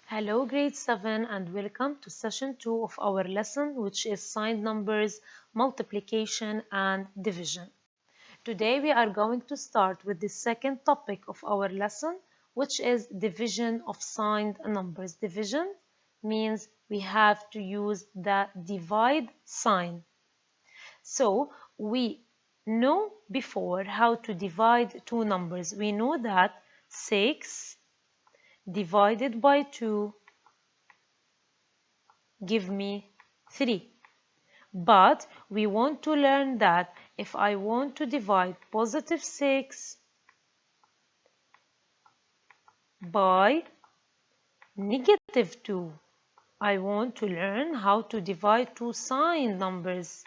Hello, grade 7, and welcome to session 2 of our lesson, which is signed numbers, multiplication, and division. Today, we are going to start with the second topic of our lesson, which is division of signed numbers. Division means we have to use the divide sign. So, we know before how to divide two numbers. We know that 6 divided by 2 give me 3. But we want to learn that if I want to divide positive 6 by negative 2, I want to learn how to divide two signed numbers.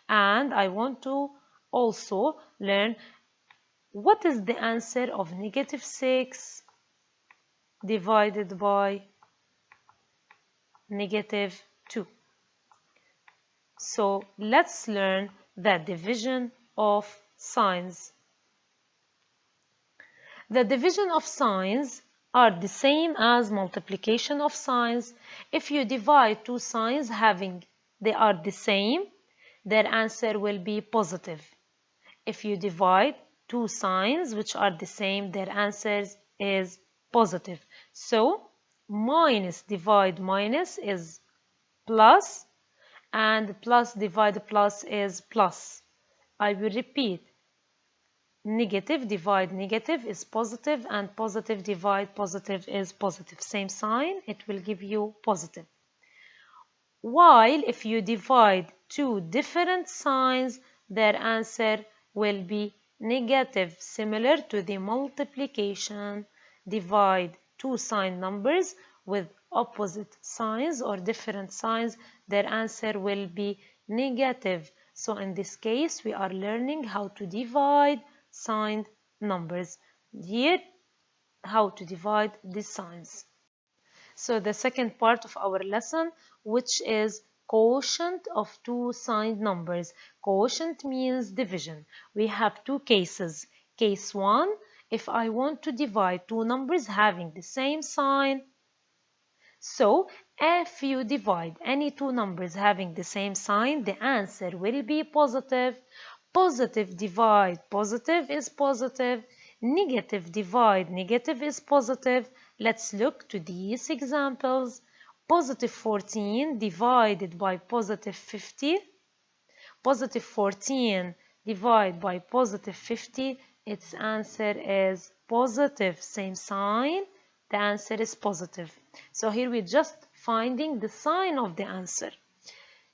And I want to also learn what is the answer of negative 6 divided by negative 2. So let's learn the division of signs. The division of signs are the same as multiplication of signs. If you divide two signs they are the same, their answer will be positive. If you divide two signs which are the same, their answer is positive. So minus divide minus is plus, and plus divide plus is plus. I will repeat. Negative divide negative is positive, and positive divide positive is positive. Same sign, it will give you positive. While if you divide two different signs, their answer will be negative, similar to the multiplication. Divide two signed numbers with opposite signs or different signs, their answer will be negative. So in this case, we are learning how to divide signed numbers. Here, how to divide these signs. So the second part of our lesson, which is quotient of two signed numbers. Quotient means division. We have two cases. Case 1, if I want to divide two numbers having the same sign. So if you divide any two numbers having the same sign, the answer will be positive. Positive divide positive is positive. Negative divide negative is positive. Let's look to these examples. Positive 14 divided by positive 50. Positive 14 divided by positive 50. Its answer is positive. Same sign. The answer is positive. So here we're just finding the sign of the answer.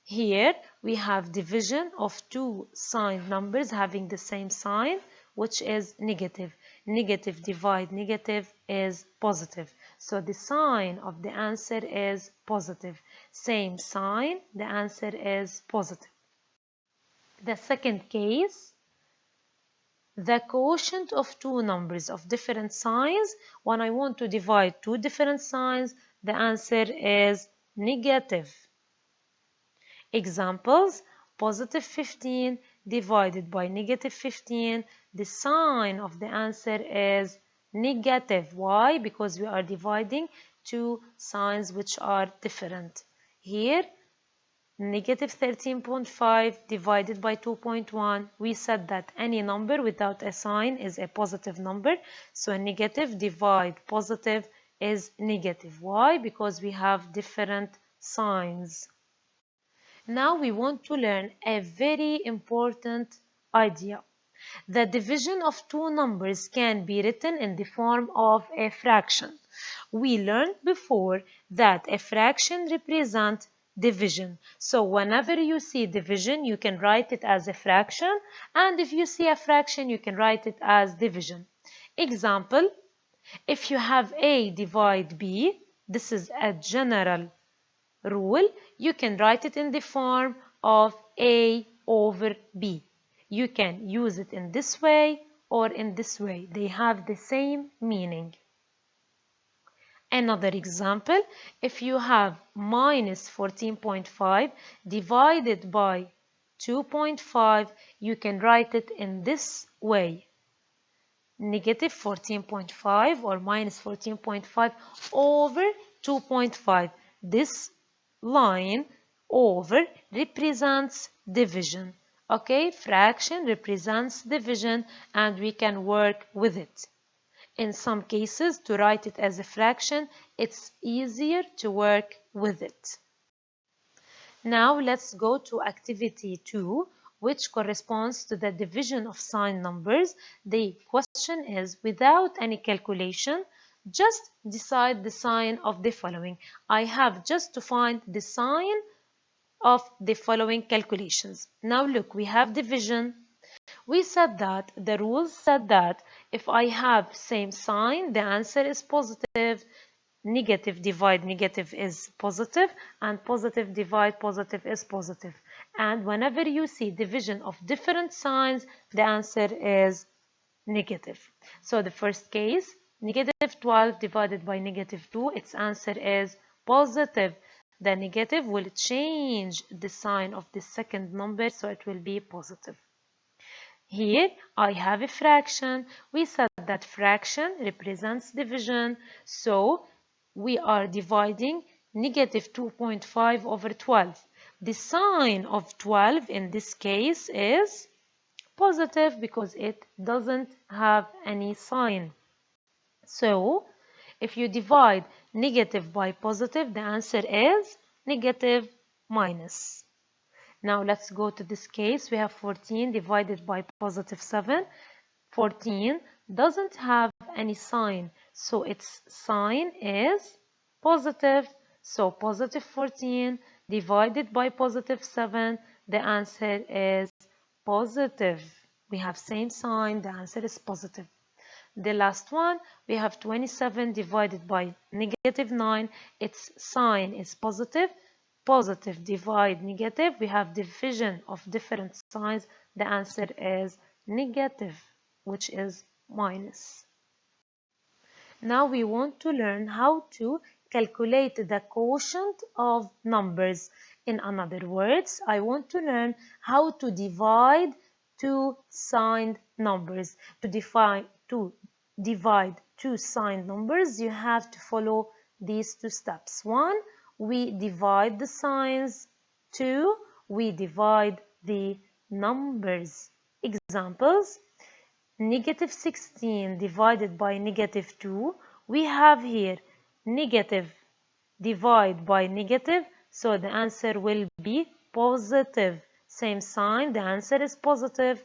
Here we have division of two signed numbers having the same sign, which is negative. Negative divide negative is positive. So the sign of the answer is positive. Same sign, the answer is positive. The second case, the quotient of two numbers of different signs. When I want to divide two different signs, the answer is negative. Examples, positive 15 divided by negative 15. The sign of the answer is negative. Why? Because we are dividing two signs which are different. Here, negative 13.5 divided by 2.1. We said that any number without a sign is a positive number. So negative divide positive is negative. Why? Because we have different signs. Now we want to learn a very important idea. The division of two numbers can be written in the form of a fraction. We learned before that a fraction represents division. So whenever you see division, you can write it as a fraction, and if you see a fraction, you can write it as division. Example, if you have A divide B, this is a general rule, you can write it in the form of A over B. You can use it in this way or in this way. They have the same meaning. Another example, if you have minus 14.5 divided by 2.5, you can write it in this way. Negative 14.5 or minus 14.5 over 2.5. This line over represents division. Okay, fraction represents division and we can work with it. In some cases, to write it as a fraction, it's easier to work with it. Now let's go to activity 2, which corresponds to the division of signed numbers. The question is, without any calculation, just decide the sign of the following. I have just to find the sign of the following calculations. Now look, we have division. We said that the rules said that if I have same sign, the answer is positive. Negative divide negative is positive, and positive divide positive is positive. And whenever you see division of different signs, the answer is negative. So the first case, negative 12 divided by negative 2, its answer is positive. The negative will change the sign of the second number, so it will be positive. Here I have a fraction. We said that fraction represents division, so we are dividing negative 2.5 over 12. The sign of 12 in this case is positive because it doesn't have any sign. So if you divide negative by positive, the answer is negative minus. Now let's go to this case. We have 14 divided by positive 7. 14 doesn't have any sign, so its sign is positive. So positive 14 divided by positive 7, the answer is positive. We have same sign, the answer is positive. The last one, we have 27 divided by negative 9. Its sign is positive. Positive divide negative. We have division of different signs. The answer is negative, which is minus. Now we want to learn how to calculate the quotient of numbers. In other words, I want to learn how to divide two signed numbers. To divide two signed numbers, you have to follow these two steps. 1, we divide the signs. 2, we divide the numbers. Examples. Negative 16 divided by negative 2. We have here negative divide by negative, so the answer will be positive. Same sign, the answer is positive.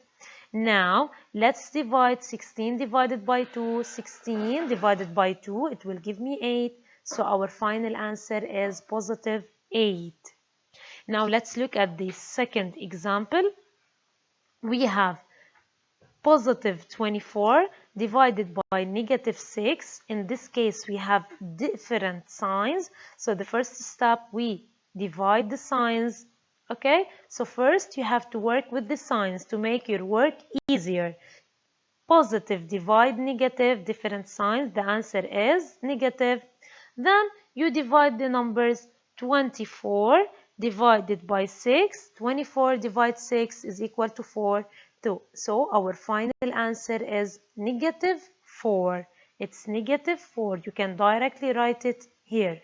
Now let's divide 16 divided by 2. 16 divided by 2, it will give me 8. So our final answer is positive 8. Now let's look at the second example. We have positive 24 divided by negative 6. In this case, we have different signs. So the first step, we divide the signs. Okay, so first you have to work with the signs to make your work easier. Positive divide negative, different signs. The answer is negative. Then you divide the numbers. 24 divided by 6. 24 divided 6 is equal to 4. So our final answer is negative 4. It's negative 4. You can directly write it here.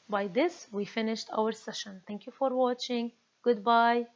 By this, we finished our session. Thank you for watching. Goodbye.